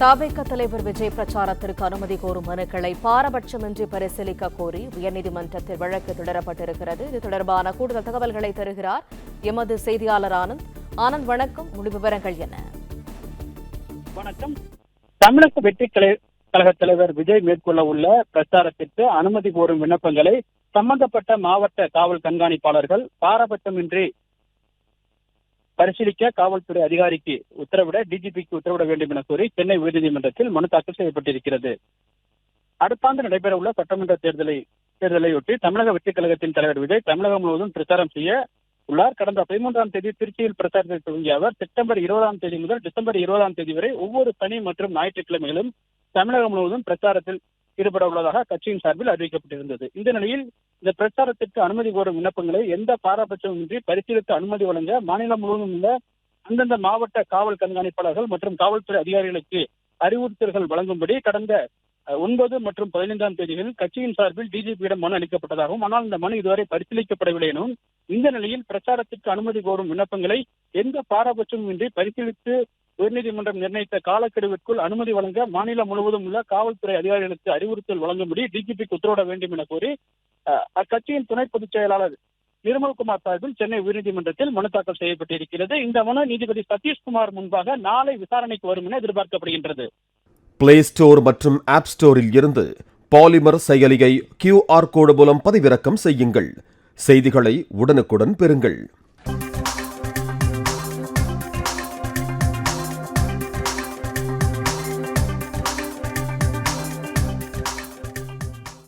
தவிக தலைவர் விஜய் பிரச்சாரத்திற்கு அனுமதி கோரும் மனுக்களை பாரபட்சமின்றி பரிசீலிக்க கோரி உயர்நீதிமன்றத்தில் வழக்கு தொடரப்பட்டிருக்கிறது. இது தொடர்பான கூடுதல் தகவல்களை தருகிறார் எமது செய்தியாளர் ஆனந்த். ஆனந்த், வணக்கம். முழு விவரங்கள் என்ன? வணக்கம். தமிழக வெற்றி கழக தலைவர் விஜய் மேற்கொள்ள உள்ள பிரச்சாரத்திற்கு அனுமதி கோரும் விண்ணப்பங்களை சம்பந்தப்பட்ட மாவட்ட காவல் கண்காணிப்பாளர்கள் பாரபட்சமின்றி பரிசீலிக்க காவல்துறை அதிகாரிக்கு உத்தரவிட டிஜிபிக்கு உத்தரவிட வேண்டும் என கோரி சென்னை உயர்நீதிமன்றத்தில் மனு தாக்கல் செய்யப்பட்டிருக்கிறது. அடுத்த ஆண்டு நடைபெறவுள்ள சட்டமன்ற தேர்தலையொட்டி தமிழக வெற்றிக் கழகத்தின் தலைவர் விஜய் தமிழகம் முழுவதும் பிரச்சாரம் செய்ய உள்ளார். கடந்த 13ஆம் தேதி திருச்சியில் பிரச்சாரத்தை துவங்கிய அவர் செப்டம்பர் 20ஆம் தேதி முதல் டிசம்பர் 20ஆம் தேதி வரை ஒவ்வொரு சனி மற்றும் ஞாயிற்றுக்கிழமைகளும் தமிழகம் முழுவதும் பிரச்சாரத்தில் ஈடுபட உள்ளதாக கட்சியின் சார்பில் அறிவிக்கப்பட்டிருந்தது. இந்த நிலையில் இந்த பிரச்சாரத்திற்கு அனுமதி கோரும் விண்ணப்பங்களை எந்த பாரபட்சமின்றி பரிசீலித்து அனுமதி வழங்க மாநிலம் முழுவதும் உள்ள அந்தந்த மாவட்ட காவல் கண்காணிப்பாளர்கள் மற்றும் காவல்துறை அதிகாரிகளுக்கு அறிவுறுத்தல்கள் வழங்கும்படி கடந்த 9 மற்றும் 15ஆம் தேதிகளில் கட்சியின் சார்பில் டிஜிபியிடம் மனு அளிக்கப்பட்டதாகவும், ஆனால் இந்த மனு இதுவரை பரிசீலிக்கப்படவில்லை எனவும், இந்த நிலையில் பிரச்சாரத்திற்கு அனுமதி கோரும் விண்ணப்பங்களை எந்த பாரபட்சமும் இன்றி பரிசீலித்து உயர்நீதிமன்றம் நிர்ணயித்த காலக்கெடுவிற்குள் அனுமதி வழங்க மாநிலம் முழுவதும் உள்ள காவல்துறை அதிகாரிகளுக்கு அறிவுறுத்தல் வழங்கும்படி டிஜிபிக்கு உத்தரவிட வேண்டும் என கோரி அக்கட்சியின் துணை பொதுச் செயலாளர் நிர்மல்குமார் சார்பில் சென்னை உயர்நீதிமன்றத்தில் மனு தாக்கல் செய்யப்பட்டிருக்கிறது. இந்த மனு நீதிபதி சதீஷ்குமார் முன்பாக நாளை விசாரணைக்கு வரும் என எதிர்பார்க்கப்படுகின்றது. பிளே ஸ்டோர் மற்றும் ஆப் ஸ்டோரில் இருந்து பாலிமர் செயலியை QR கோடு மூலம் பதிவிறக்கம் செய்யுங்கள். செய்திகளை உடனுக்குடன் பெறுங்கள்.